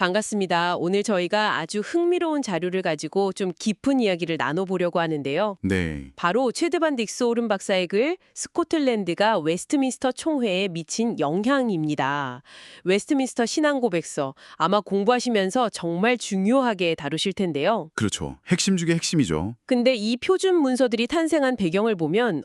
반갑습니다. 오늘 저희가 아주 흥미로운 자료를 가지고 좀 깊은 이야기를 나눠보려고 하는데요. 네, 바로 최드반 딕스 오른 박사의 글 스코틀랜드가 웨스트민스터 총회에 미친 영향입니다. 웨스트민스터 신앙고백서 아마 공부하시면서 정말 중요하게 다루실 텐데요. 그렇죠. 핵심 중에 핵심이죠. 근데 이 표준 문서들이 탄생한 배경을 보면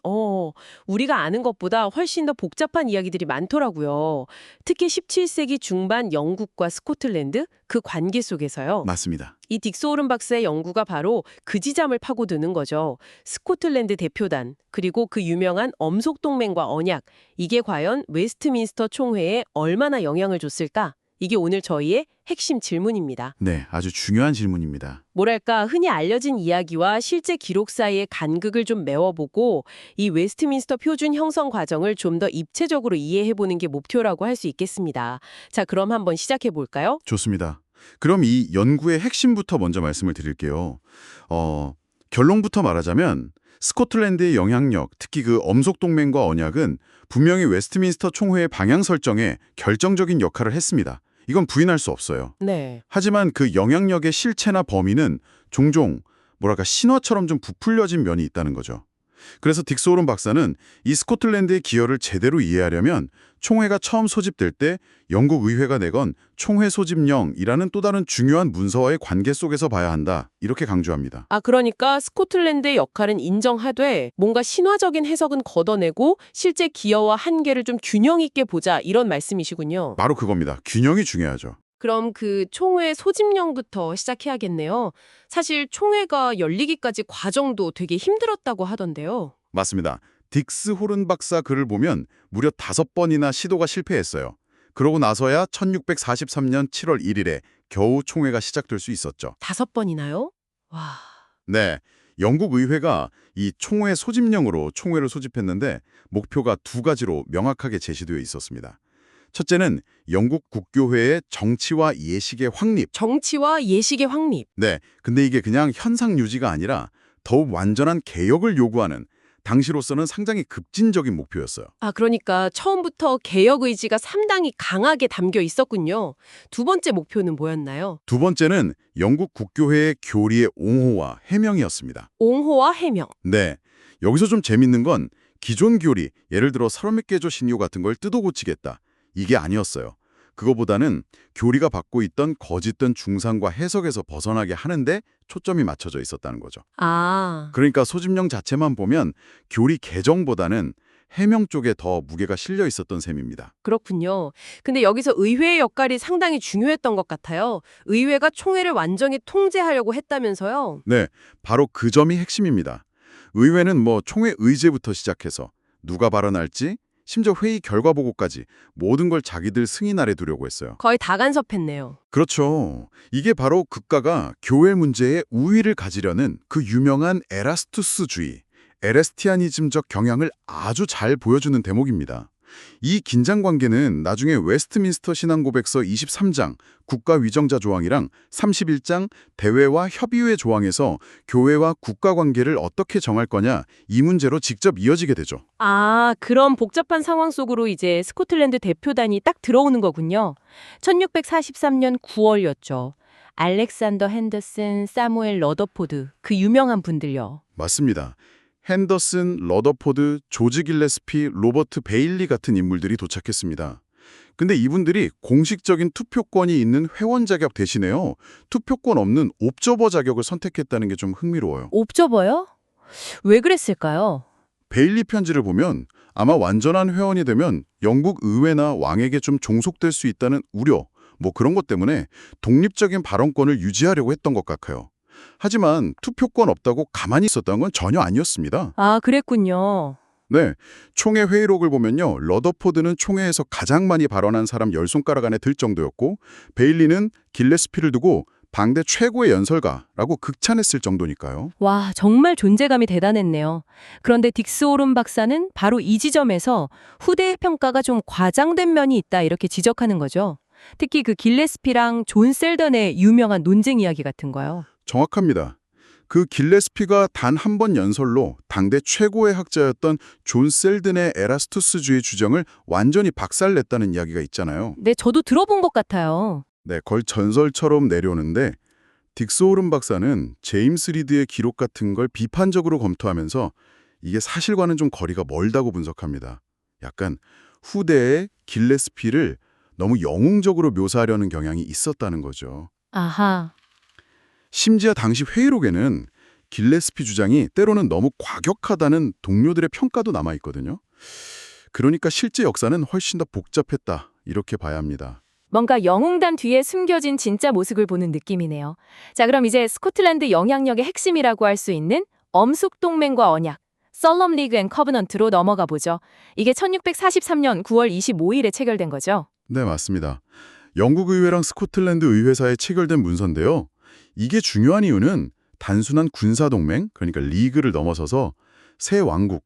우리가 아는 것보다 훨씬 더 복잡한 이야기들이 많더라고요. 특히 17세기 중반 영국과 스코틀랜드 그 관계 속에서요. 맞습니다. 이 딕스 오른 박사의 연구가 바로 그 지점을 파고드는 거죠. 스코틀랜드 대표단, 그리고 그 유명한 엄속동맹과 언약, 이게 과연 웨스트민스터 총회에 얼마나 영향을 줬을까? 이게 오늘 저희의 핵심 질문입니다. 네, 아주 중요한 질문입니다. 뭐랄까, 흔히 알려진 이야기와 실제 기록 사이의 간극을 좀 메워보고 이 웨스트민스터 표준 형성 과정을 좀 더 입체적으로 이해해보는 게 목표라고 할 수 있겠습니다. 자, 그럼 한번 시작해볼까요? 좋습니다. 그럼 이 연구의 핵심부터 먼저 말씀을 드릴게요. 결론부터 말하자면 스코틀랜드의 영향력, 특히 그 엄속동맹과 언약은 분명히 웨스트민스터 총회의 방향 설정에 결정적인 역할을 했습니다. 이건 부인할 수 없어요. 네. 하지만 그 영향력의 실체나 범위는 종종 뭐랄까 신화처럼 좀 부풀려진 면이 있다는 거죠. 그래서 딕스 오른 박사는 이 스코틀랜드의 기여를 제대로 이해하려면 총회가 처음 소집될 때 영국 의회가 내건 총회 소집령이라는 또 다른 중요한 문서와의 관계 속에서 봐야 한다. 이렇게 강조합니다. 그러니까 스코틀랜드의 역할은 인정하되 뭔가 신화적인 해석은 걷어내고 실제 기여와 한계를 좀 균형 있게 보자 이런 말씀이시군요. 바로 그겁니다. 균형이 중요하죠. 그럼 그 총회 소집령부터 시작해야겠네요. 사실 총회가 열리기까지 과정도 되게 힘들었다고 하던데요. 맞습니다. 딕스 호른 박사 글을 보면 무려 5번이나 시도가 실패했어요. 그러고 나서야 1643년 7월 1일에 겨우 총회가 시작될 수 있었죠. 5번이나요? 와. 네, 영국 의회가 이 총회 소집령으로 총회를 소집했는데 목표가 2가지로 명확하게 제시되어 있었습니다. 첫째는 영국 국교회의 정치와 예식의 확립. 정치와 예식의 확립. 네, 근데 이게 그냥 현상 유지가 아니라 더욱 완전한 개혁을 요구하는 당시로서는 상당히 급진적인 목표였어요. 그러니까 처음부터 개혁 의지가 상당히 강하게 담겨 있었군요. 두 번째 목표는 뭐였나요? 두 번째는 영국 국교회의 교리의 옹호와 해명이었습니다. 옹호와 해명. 네, 여기서 좀 재밌는 건 기존 교리, 예를 들어 설mit개조 신요 같은 걸 뜯어 고치겠다. 이게 아니었어요. 그거보다는 교리가 받고 있던 거짓된 중상과 해석에서 벗어나게 하는데 초점이 맞춰져 있었다는 거죠. 그러니까 소집령 자체만 보면 교리 개정보다는 해명 쪽에 더 무게가 실려 있었던 셈입니다. 그렇군요. 근데 여기서 의회의 역할이 상당히 중요했던 것 같아요. 의회가 총회를 완전히 통제하려고 했다면서요? 네, 바로 그 점이 핵심입니다. 의회는 총회 의제부터 시작해서 누가 발언할지, 심지어 회의 결과 보고까지 모든 걸 자기들 승인 아래 두려고 했어요. 거의 다 간섭했네요. 그렇죠. 이게 바로 국가가 교회 문제에 우위를 가지려는 그 유명한 에라스투스주의, 에레스티아니즘적 경향을 아주 잘 보여주는 대목입니다. 이 긴장 관계는 나중에 웨스트민스터 신앙고백서 23장 국가위정자 조항이랑 31장 대외와 협의회 조항에서 교회와 국가 관계를 어떻게 정할 거냐 이 문제로 직접 이어지게 되죠. 그런 복잡한 상황 속으로 이제 스코틀랜드 대표단이 딱 들어오는 거군요. 1643년 9월이었죠. 알렉산더 핸더슨, 사무엘 러더포드, 그 유명한 분들요. 맞습니다. 핸더슨, 러더포드, 조지 길레스피, 로버트 베일리 같은 인물들이 도착했습니다. 근데 이분들이 공식적인 투표권이 있는 회원 자격 대신에요. 투표권 없는 옵저버 자격을 선택했다는 게 좀 흥미로워요. 옵저버요? 왜 그랬을까요? 베일리 편지를 보면 아마 완전한 회원이 되면 영국 의회나 왕에게 좀 종속될 수 있다는 우려, 그런 것 때문에 독립적인 발언권을 유지하려고 했던 것 같아요. 하지만 투표권 없다고 가만히 있었던 건 전혀 아니었습니다. 그랬군요. 네, 총회 회의록을 보면요. 러더포드는 총회에서 가장 많이 발언한 사람 10손가락 안에 들 정도였고 베일리는 길레스피를 두고 당대 최고의 연설가라고 극찬했을 정도니까요. 와, 정말 존재감이 대단했네요. 그런데 딕스 오른 박사는 바로 이 지점에서 후대의 평가가 좀 과장된 면이 있다 이렇게 지적하는 거죠. 특히 그 길레스피랑 존 셀던의 유명한 논쟁 이야기 같은 거요. 정확합니다. 그 길레스피가 단 한 번 연설로 당대 최고의 학자였던 존 셀든의 에라스투스주의 주장을 완전히 박살냈다는 이야기가 있잖아요. 네, 저도 들어본 것 같아요. 네, 거의 전설처럼 내려오는데 딕스 오름 박사는 제임스 리드의 기록 같은 걸 비판적으로 검토하면서 이게 사실과는 좀 거리가 멀다고 분석합니다. 약간 후대의 길레스피를 너무 영웅적으로 묘사하려는 경향이 있었다는 거죠. 아하. 심지어 당시 회의록에는 길레스피 주장이 때로는 너무 과격하다는 동료들의 평가도 남아있거든요. 그러니까 실제 역사는 훨씬 더 복잡했다, 이렇게 봐야 합니다. 뭔가 영웅단 뒤에 숨겨진 진짜 모습을 보는 느낌이네요. 자, 그럼 이제 스코틀랜드 영향력의 핵심이라고 할 수 있는 엄숙동맹과 언약, 썰럼 리그 앤 커버넌트로 넘어가 보죠. 이게 1643년 9월 25일에 체결된 거죠. 네, 맞습니다. 영국 의회랑 스코틀랜드 의회사에 체결된 문서인데요. 이게 중요한 이유는 단순한 군사동맹, 그러니까 리그를 넘어서서 새 왕국,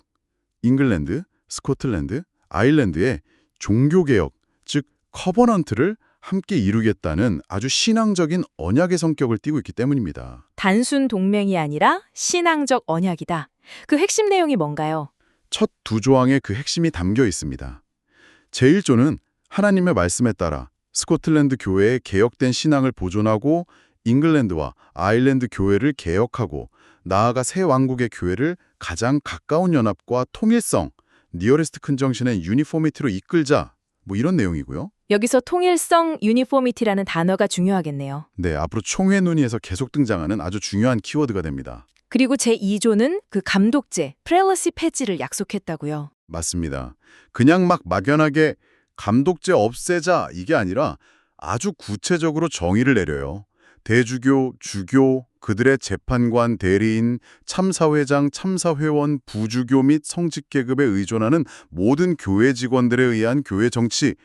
잉글랜드, 스코틀랜드, 아일랜드의 종교개혁, 즉 커버넌트를 함께 이루겠다는 아주 신앙적인 언약의 성격을 띠고 있기 때문입니다. 단순 동맹이 아니라 신앙적 언약이다. 그 핵심 내용이 뭔가요? 첫 두 조항에 그 핵심이 담겨 있습니다. 제1조는 하나님의 말씀에 따라 스코틀랜드 교회의 개혁된 신앙을 보존하고 잉글랜드와 아일랜드 교회를 개혁하고 나아가 새 왕국의 교회를 가장 가까운 연합과 통일성, 니어레스트 컨정션의 유니포미티로 이끌자, 뭐 이런 내용이고요. 여기서 통일성, 유니포미티라는 단어가 중요하겠네요. 네, 앞으로 총회 논의에서 계속 등장하는 아주 중요한 키워드가 됩니다. 그리고 제2조는 그 감독제, 프렐러시 폐지를 약속했다고요. 맞습니다. 그냥 막 막연하게 감독제 없애자 이게 아니라 아주 구체적으로 정의를 내려요. 대주교, 주교, 그들의 재판관, 대리인, 참사회장, 참사회원, 부주교 및 성직계급에 의존하는 모든 교회 직원들에 의한 교회 정치,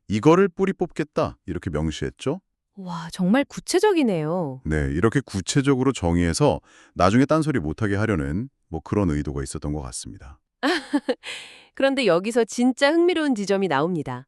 이거를 뿌리 뽑겠다 이렇게 명시했죠. 와, 정말 구체적이네요. 네, 이렇게 구체적으로 정의해서 나중에 딴소리 못하게 하려는 뭐 그런 의도가 있었던 것 같습니다. 그런데 여기서 진짜 흥미로운 지점이 나옵니다.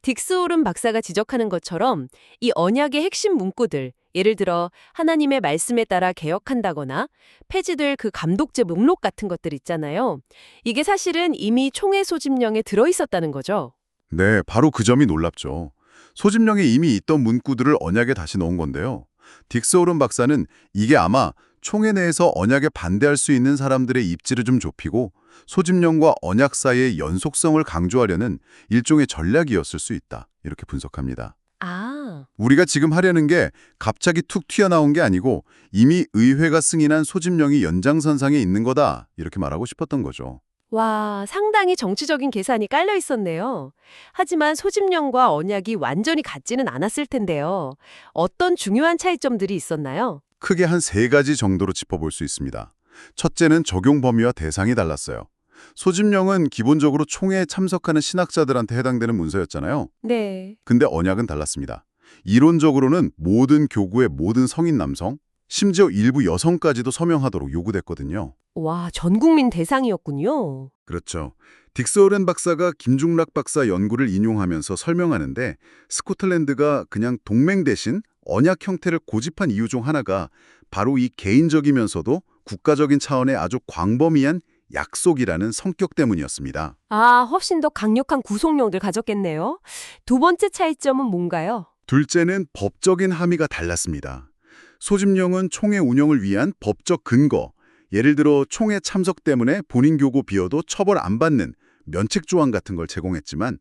딕스 오름 박사가 지적하는 것처럼 이 언약의 핵심 문구들, 예를 들어 하나님의 말씀에 따라 개혁한다거나 폐지될 그 감독제 목록 같은 것들 있잖아요. 이게 사실은 이미 총회 소집령에 들어있었다는 거죠. 네, 바로 그 점이 놀랍죠. 소집령에 이미 있던 문구들을 언약에 다시 넣은 건데요. 딕스 오름 박사는 이게 아마 총회 내에서 언약에 반대할 수 있는 사람들의 입지를 좀 좁히고 소집령과 언약 사이의 연속성을 강조하려는 일종의 전략이었을 수 있다. 이렇게 분석합니다. 아, 우리가 지금 하려는 게 갑자기 툭 튀어나온 게 아니고 이미 의회가 승인한 소집령이 연장선상에 있는 거다. 이렇게 말하고 싶었던 거죠. 와, 상당히 정치적인 계산이 깔려 있었네요. 하지만 소집령과 언약이 완전히 같지는 않았을 텐데요. 어떤 중요한 차이점들이 있었나요? 크게 한 3가지 정도로 짚어볼 수 있습니다. 첫째는 적용 범위와 대상이 달랐어요. 소집령은 기본적으로 총회에 참석하는 신학자들한테 해당되는 문서였잖아요. 네. 근데 언약은 달랐습니다. 이론적으로는 모든 교구의 모든 성인 남성, 심지어 일부 여성까지도 서명하도록 요구됐거든요. 와, 전 국민 대상이었군요. 그렇죠. 딕스 오렌 박사가 김중락 박사 연구를 인용하면서 설명하는데 스코틀랜드가 그냥 동맹 대신 언약 형태를 고집한 이유 중 하나가 바로 이 개인적이면서도 국가적인 차원의 아주 광범위한 약속이라는 성격 때문이었습니다. 아, 훨씬 더 강력한 구속력을 가졌겠네요. 두 번째 차이점은 뭔가요? 둘째는 법적인 함의가 달랐습니다. 소집령은 총회 운영을 위한 법적 근거, 예를 들어 총회 참석 때문에 본인 교구 비어도 처벌 안 받는 면책 조항 같은 걸 제공했지만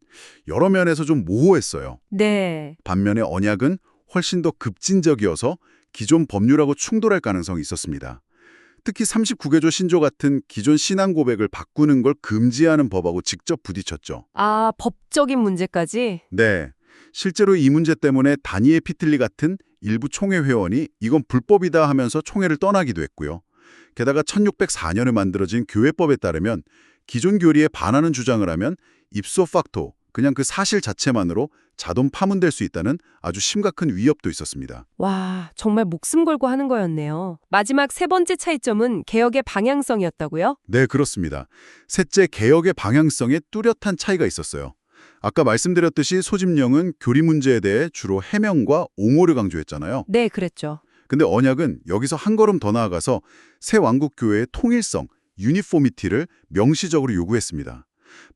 여러 면에서 좀 모호했어요. 네. 반면에 언약은 훨씬 더 급진적이어서 기존 법률하고 충돌할 가능성이 있었습니다. 특히 39개조 신조 같은 기존 신앙 고백을 바꾸는 걸 금지하는 법하고 직접 부딪혔죠. 아, 법적인 문제까지? 네, 실제로 이 문제 때문에 다니엘 피틀리 같은 일부 총회 회원이 이건 불법이다 하면서 총회를 떠나기도 했고요. 게다가 1604년에 만들어진 교회법에 따르면 기존 교리에 반하는 주장을 하면 ipso facto, 그냥 그 사실 자체만으로 자동 파문될 수 있다는 아주 심각한 위협도 있었습니다. 와, 정말 목숨 걸고 하는 거였네요. 마지막 세 번째 차이점은 개혁의 방향성이었다고요? 네, 그렇습니다. 셋째, 개혁의 방향성에 뚜렷한 차이가 있었어요. 아까 말씀드렸듯이 소집령은 교리 문제에 대해 주로 해명과 옹호를 강조했잖아요. 네, 그랬죠. 근데 언약은 여기서 한 걸음 더 나아가서 새 왕국 교회의 통일성, 유니포미티를 명시적으로 요구했습니다.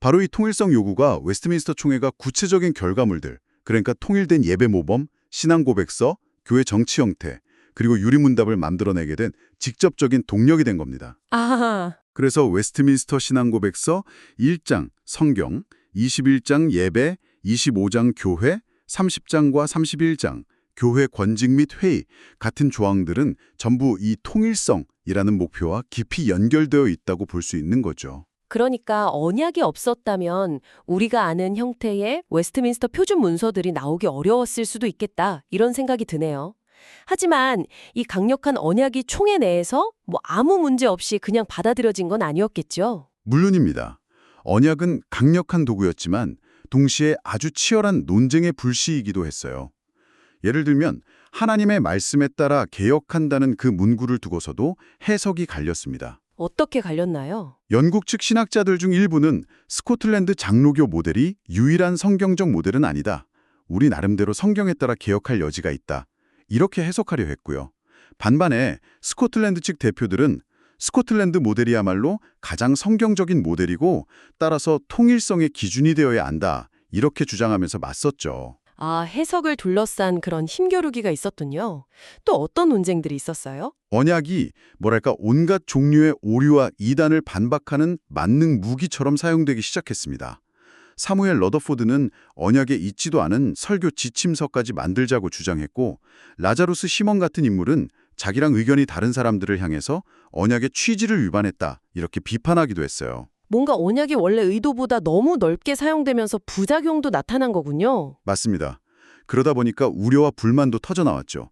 바로 이 통일성 요구가 웨스트민스터 총회가 구체적인 결과물들, 그러니까 통일된 예배 모범, 신앙 고백서, 교회 정치 형태, 그리고 유리문답을 만들어내게 된 직접적인 동력이 된 겁니다. 아, 그래서 웨스트민스터 신앙 고백서 1장 성경, 21장 예배, 25장 교회, 30장과 31장 교회 권직 및 회의 같은 조항들은 전부 이 통일성이라는 목표와 깊이 연결되어 있다고 볼 수 있는 거죠. 그러니까 언약이 없었다면 우리가 아는 형태의 웨스트민스터 표준 문서들이 나오기 어려웠을 수도 있겠다, 이런 생각이 드네요. 하지만 이 강력한 언약이 총회 내에서 아무 문제 없이 그냥 받아들여진 건 아니었겠죠? 물론입니다. 언약은 강력한 도구였지만 동시에 아주 치열한 논쟁의 불씨이기도 했어요. 예를 들면 하나님의 말씀에 따라 개혁한다는 그 문구를 두고서도 해석이 갈렸습니다. 어떻게 갈렸나요? 영국 측 신학자들 중 일부는 스코틀랜드 장로교 모델이 유일한 성경적 모델은 아니다. 우리 나름대로 성경에 따라 개혁할 여지가 있다. 이렇게 해석하려 했고요. 반반에 스코틀랜드 측 대표들은 스코틀랜드 모델이야말로 가장 성경적인 모델이고 따라서 통일성의 기준이 되어야 한다. 이렇게 주장하면서 맞섰죠. 아, 해석을 둘러싼 그런 힘겨루기가 있었군요. 또 어떤 논쟁들이 있었어요? 언약이 온갖 종류의 오류와 이단을 반박하는 만능 무기처럼 사용되기 시작했습니다. 사무엘 러더포드는 언약에 있지도 않은 설교 지침서까지 만들자고 주장했고, 라자루스 시몬 같은 인물은 자기랑 의견이 다른 사람들을 향해서 언약의 취지를 위반했다, 이렇게 비판하기도 했어요. 뭔가 언약이 원래 의도보다 너무 넓게 사용되면서 부작용도 나타난 거군요. 맞습니다. 그러다 보니까 우려와 불만도 터져나왔죠.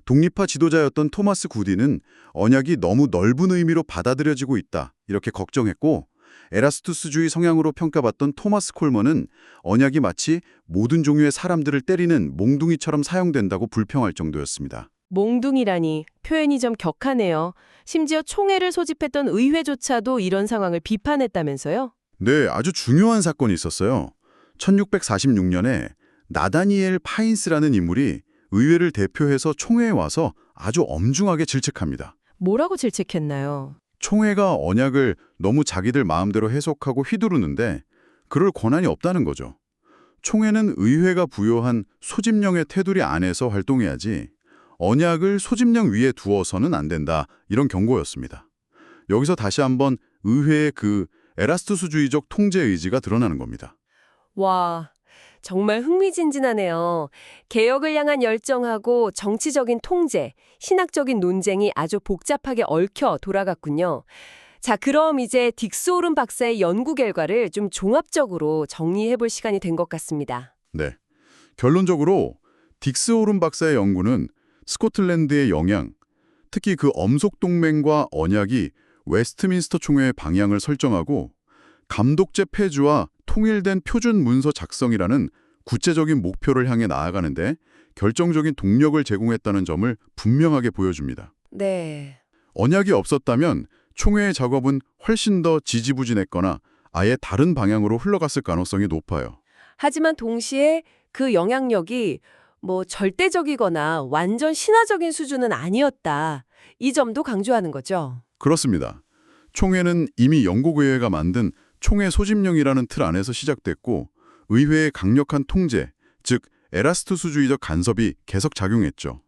독립파 지도자였던 토마스 구디는 언약이 너무 넓은 의미로 받아들여지고 있다, 이렇게 걱정했고, 에라스투스주의 성향으로 평가받던 토마스 콜먼은 언약이 마치 모든 종류의 사람들을 때리는 몽둥이처럼 사용된다고 불평할 정도였습니다. 몽둥이라니 표현이 좀 격하네요. 심지어 총회를 소집했던 의회조차도 이런 상황을 비판했다면서요? 네, 아주 중요한 사건이 있었어요. 1646년에 나다니엘 파인스라는 인물이 의회를 대표해서 총회에 와서 아주 엄중하게 질책합니다. 뭐라고 질책했나요? 총회가 언약을 너무 자기들 마음대로 해석하고 휘두르는데 그럴 권한이 없다는 거죠. 총회는 의회가 부여한 소집령의 테두리 안에서 활동해야지 언약을 소집령 위에 두어서는 안 된다, 이런 경고였습니다. 여기서 다시 한번 의회의 그 에라스투스주의적 통제 의지가 드러나는 겁니다. 와, 정말 흥미진진하네요. 개혁을 향한 열정하고 정치적인 통제, 신학적인 논쟁이 아주 복잡하게 얽혀 돌아갔군요. 자, 그럼 이제 딕스 오른 박사의 연구 결과를 좀 종합적으로 정리해 볼 시간이 된 것 같습니다. 네, 결론적으로 딕스 오른 박사의 연구는 스코틀랜드의 영향, 특히 그 엄속동맹과 언약이 웨스트민스터 총회의 방향을 설정하고 감독제 폐지와 통일된 표준 문서 작성이라는 구체적인 목표를 향해 나아가는데 결정적인 동력을 제공했다는 점을 분명하게 보여줍니다. 네. 언약이 없었다면 총회의 작업은 훨씬 더 지지부진했거나 아예 다른 방향으로 흘러갔을 가능성이 높아요. 하지만 동시에 그 영향력이 절대적이거나 완전 신화적인 수준은 아니었다, 이 점도 강조하는 거죠. 그렇습니다. 총회는 이미 영국의회가 만든 총회 소집령이라는 틀 안에서 시작됐고 의회의 강력한 통제, 즉 에라스투스주의적 간섭이 계속 작용했죠.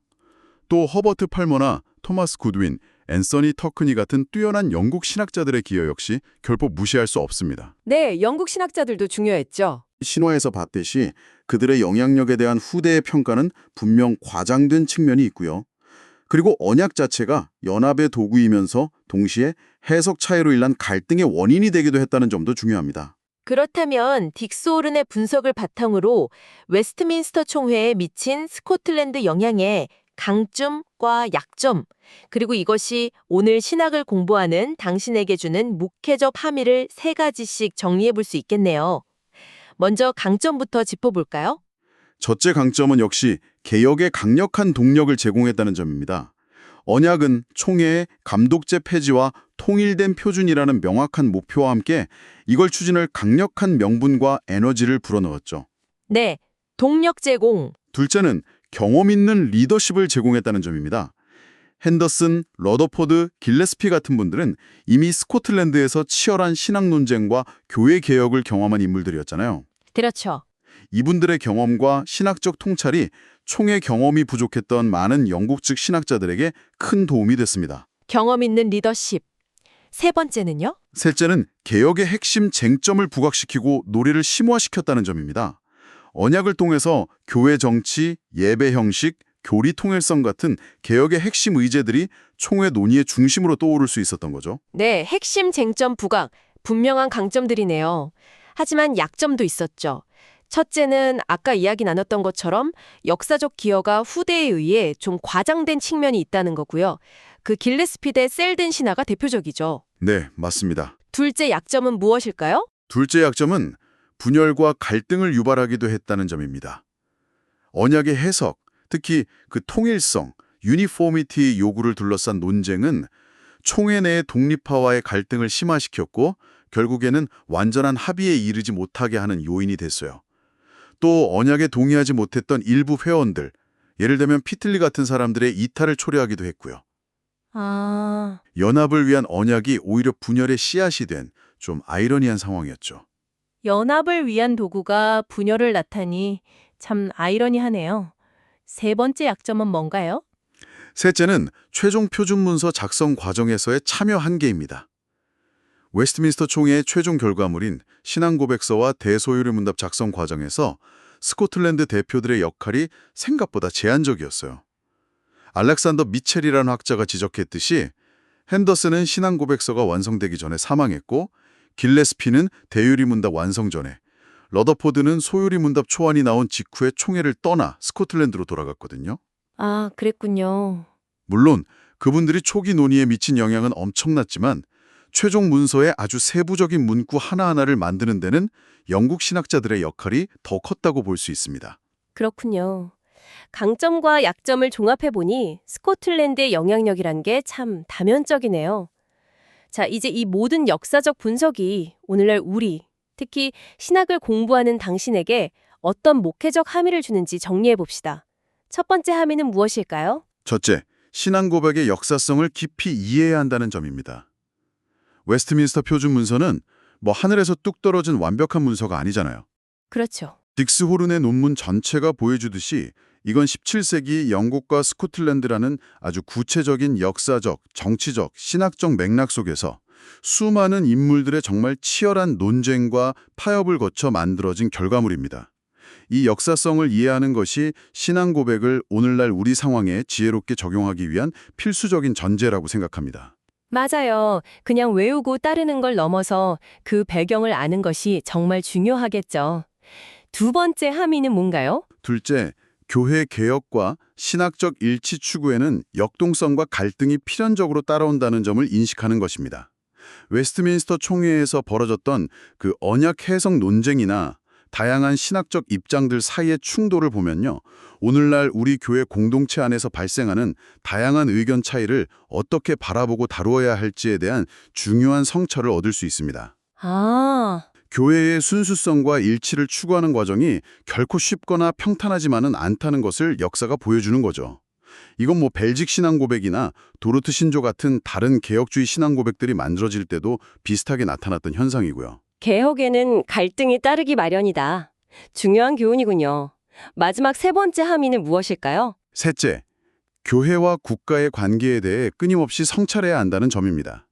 또 허버트 팔머나 토마스 굿윈, 앤서니 터크니 같은 뛰어난 영국 신학자들의 기여 역시 결코 무시할 수 없습니다. 네, 영국 신학자들도 중요했죠. 신화에서 봤듯이 그들의 영향력에 대한 후대의 평가는 분명 과장된 측면이 있고요. 그리고 언약 자체가 연합의 도구이면서 동시에 해석 차이로 인한 갈등의 원인이 되기도 했다는 점도 중요합니다. 그렇다면 딕스 오른의 분석을 바탕으로 웨스트민스터 총회에 미친 스코틀랜드 영향의 강점과 약점, 그리고 이것이 오늘 신학을 공부하는 당신에게 주는 목회적 함의를 3가지씩 정리해 볼 수 있겠네요. 먼저 강점부터 짚어볼까요? 첫째 강점은 역시 개혁에 강력한 동력을 제공했다는 점입니다. 언약은 총회의 감독제 폐지와 통일된 표준이라는 명확한 목표와 함께 이걸 추진할 강력한 명분과 에너지를 불어넣었죠. 네, 동력 제공. 둘째는 경험 있는 리더십을 제공했다는 점입니다. 핸더슨, 러더포드, 길레스피 같은 분들은 이미 스코틀랜드에서 치열한 신학 논쟁과 교회 개혁을 경험한 인물들이었잖아요. 그렇죠. 이분들의 경험과 신학적 통찰이 총회 경험이 부족했던 많은 영국 측 신학자들에게 큰 도움이 됐습니다. 경험 있는 리더십. 세 번째는요? 셋째는 개혁의 핵심 쟁점을 부각시키고 논의를 심화시켰다는 점입니다. 언약을 통해서 교회 정치, 예배 형식, 교리 통일성 같은 개혁의 핵심 의제들이 총회 논의의 중심으로 떠오를 수 있었던 거죠. 네, 핵심 쟁점 부각, 분명한 강점들이네요. 하지만 약점도 있었죠. 첫째는 아까 이야기 나눴던 것처럼 역사적 기여가 후대에 의해 좀 과장된 측면이 있다는 거고요. 그 길레스피 대 셀든 신화가 대표적이죠. 네, 맞습니다. 둘째 약점은 무엇일까요? 둘째 약점은 분열과 갈등을 유발하기도 했다는 점입니다. 언약의 해석, 특히 그 통일성, 유니포미티 요구를 둘러싼 논쟁은 총회 내의 독립파와의 갈등을 심화시켰고 결국에는 완전한 합의에 이르지 못하게 하는 요인이 됐어요. 또 언약에 동의하지 못했던 일부 회원들, 예를 들면 피틀리 같은 사람들의 이탈을 초래하기도 했고요. 아, 연합을 위한 언약이 오히려 분열의 씨앗이 된 좀 아이러니한 상황이었죠. 연합을 위한 도구가 분열을 나타니 참 아이러니하네요. 세 번째 약점은 뭔가요? 셋째는 최종 표준문서 작성 과정에서의 참여 한계입니다. 웨스트민스터 총회의 최종 결과물인 신앙고백서와 대소요리 문답 작성 과정에서 스코틀랜드 대표들의 역할이 생각보다 제한적이었어요. 알렉산더 미첼이라는 학자가 지적했듯이 핸더슨은 신앙고백서가 완성되기 전에 사망했고 길레스피는 대요리 문답 완성 전에, 러더포드는 소요리 문답 초안이 나온 직후에 총회를 떠나 스코틀랜드로 돌아갔거든요. 아, 그랬군요. 물론 그분들이 초기 논의에 미친 영향은 엄청났지만 최종 문서의 아주 세부적인 문구 하나하나를 만드는 데는 영국 신학자들의 역할이 더 컸다고 볼 수 있습니다. 그렇군요. 강점과 약점을 종합해보니 스코틀랜드의 영향력이란 게 참 다면적이네요. 자, 이제 이 모든 역사적 분석이 오늘날 우리, 특히 신학을 공부하는 당신에게 어떤 목회적 함의를 주는지 정리해봅시다. 첫 번째 함의는 무엇일까요? 첫째, 신앙 고백의 역사성을 깊이 이해해야 한다는 점입니다. 웨스트민스터 표준 문서는 뭐 하늘에서 뚝 떨어진 완벽한 문서가 아니잖아요. 그렇죠. 딕스 호른의 논문 전체가 보여주듯이 이건 17세기 영국과 스코틀랜드라는 아주 구체적인 역사적, 정치적, 신학적 맥락 속에서 수많은 인물들의 정말 치열한 논쟁과 파협을 거쳐 만들어진 결과물입니다. 이 역사성을 이해하는 것이 신앙 고백을 오늘날 우리 상황에 지혜롭게 적용하기 위한 필수적인 전제라고 생각합니다. 맞아요. 그냥 외우고 따르는 걸 넘어서 그 배경을 아는 것이 정말 중요하겠죠. 두 번째 함의는 뭔가요? 둘째, 교회 개혁과 신학적 일치 추구에는 역동성과 갈등이 필연적으로 따라온다는 점을 인식하는 것입니다. 웨스트민스터 총회에서 벌어졌던 그 언약 해석 논쟁이나 다양한 신학적 입장들 사이의 충돌을 보면요. 오늘날 우리 교회 공동체 안에서 발생하는 다양한 의견 차이를 어떻게 바라보고 다루어야 할지에 대한 중요한 성찰을 얻을 수 있습니다. 아, 교회의 순수성과 일치를 추구하는 과정이 결코 쉽거나 평탄하지만은 않다는 것을 역사가 보여주는 거죠. 이건 뭐 벨직 신앙 고백이나 도르트 신조 같은 다른 개혁주의 신앙 고백들이 만들어질 때도 비슷하게 나타났던 현상이고요. 개혁에는 갈등이 따르기 마련이다. 중요한 교훈이군요. 마지막 세 번째 함의는 무엇일까요? 셋째, 교회와 국가의 관계에 대해 끊임없이 성찰해야 한다는 점입니다.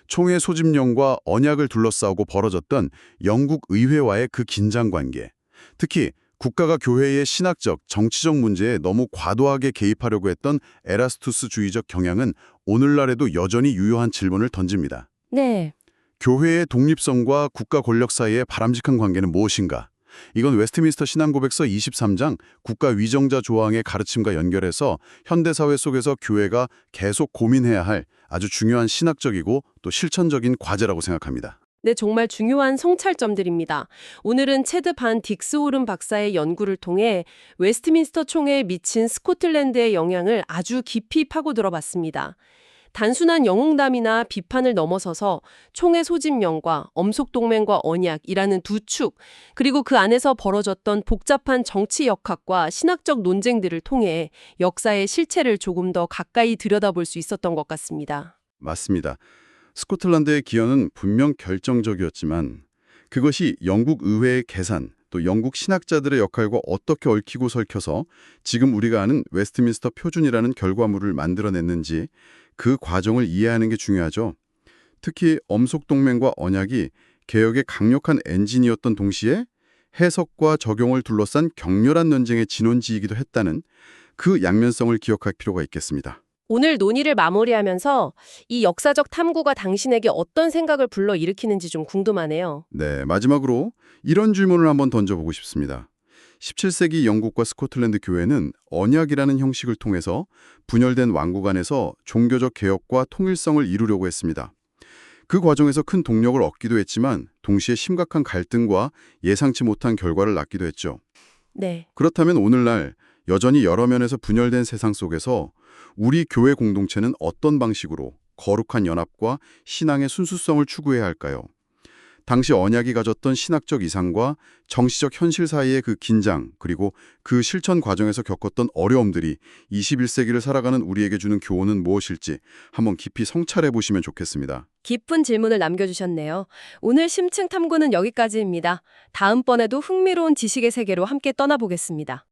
총회 소집령과 언약을 둘러싸고 벌어졌던 영국 의회와의 그 긴장 관계, 특히 국가가 교회의 신학적, 정치적 문제에 너무 과도하게 개입하려고 했던 에라스투스주의적 경향은 오늘날에도 여전히 유효한 질문을 던집니다. 네. 교회의 독립성과 국가 권력 사이의 바람직한 관계는 무엇인가? 이건 웨스트민스터 신앙고백서 23장 국가 위정자 조항의 가르침과 연결해서 현대사회 속에서 교회가 계속 고민해야 할 아주 중요한 신학적이고 또 실천적인 과제라고 생각합니다. 네, 정말 중요한 성찰점들입니다. 오늘은 체드 반 딕스호른 박사의 연구를 통해 웨스트민스터 총회에 미친 스코틀랜드의 영향을 아주 깊이 파고들어 봤습니다. 단순한 영웅담이나 비판을 넘어서서 총회 소집령과 엄속동맹과 언약이라는 두 축, 그리고 그 안에서 벌어졌던 복잡한 정치 역학과 신학적 논쟁들을 통해 역사의 실체를 조금 더 가까이 들여다볼 수 있었던 것 같습니다. 맞습니다. 스코틀랜드의 기여는 분명 결정적이었지만 그것이 영국 의회의 계산, 또 영국 신학자들의 역할과 어떻게 얽히고 설켜서 지금 우리가 아는 웨스트민스터 표준이라는 결과물을 만들어냈는지 그 과정을 이해하는 게 중요하죠. 특히 엄속동맹과 언약이 개혁의 강력한 엔진이었던 동시에 해석과 적용을 둘러싼 격렬한 논쟁의 진원지이기도 했다는 그 양면성을 기억할 필요가 있겠습니다. 오늘 논의를 마무리하면서 이 역사적 탐구가 당신에게 어떤 생각을 불러일으키는지 좀 궁금하네요. 네, 마지막으로 이런 질문을 한번 던져보고 싶습니다. 17세기 영국과 스코틀랜드 교회는 언약이라는 형식을 통해서 분열된 왕국 안에서 종교적 개혁과 통일성을 이루려고 했습니다. 그 과정에서 큰 동력을 얻기도 했지만 동시에 심각한 갈등과 예상치 못한 결과를 낳기도 했죠. 네. 그렇다면 오늘날 여전히 여러 면에서 분열된 세상 속에서 우리 교회 공동체는 어떤 방식으로 거룩한 연합과 신앙의 순수성을 추구해야 할까요? 당시 언약이 가졌던 신학적 이상과 정치적 현실 사이의 그 긴장, 그리고 그 실천 과정에서 겪었던 어려움들이 21세기를 살아가는 우리에게 주는 교훈은 무엇일지 한번 깊이 성찰해 보시면 좋겠습니다. 깊은 질문을 남겨주셨네요. 오늘 심층 탐구는 여기까지입니다. 다음번에도 흥미로운 지식의 세계로 함께 떠나보겠습니다.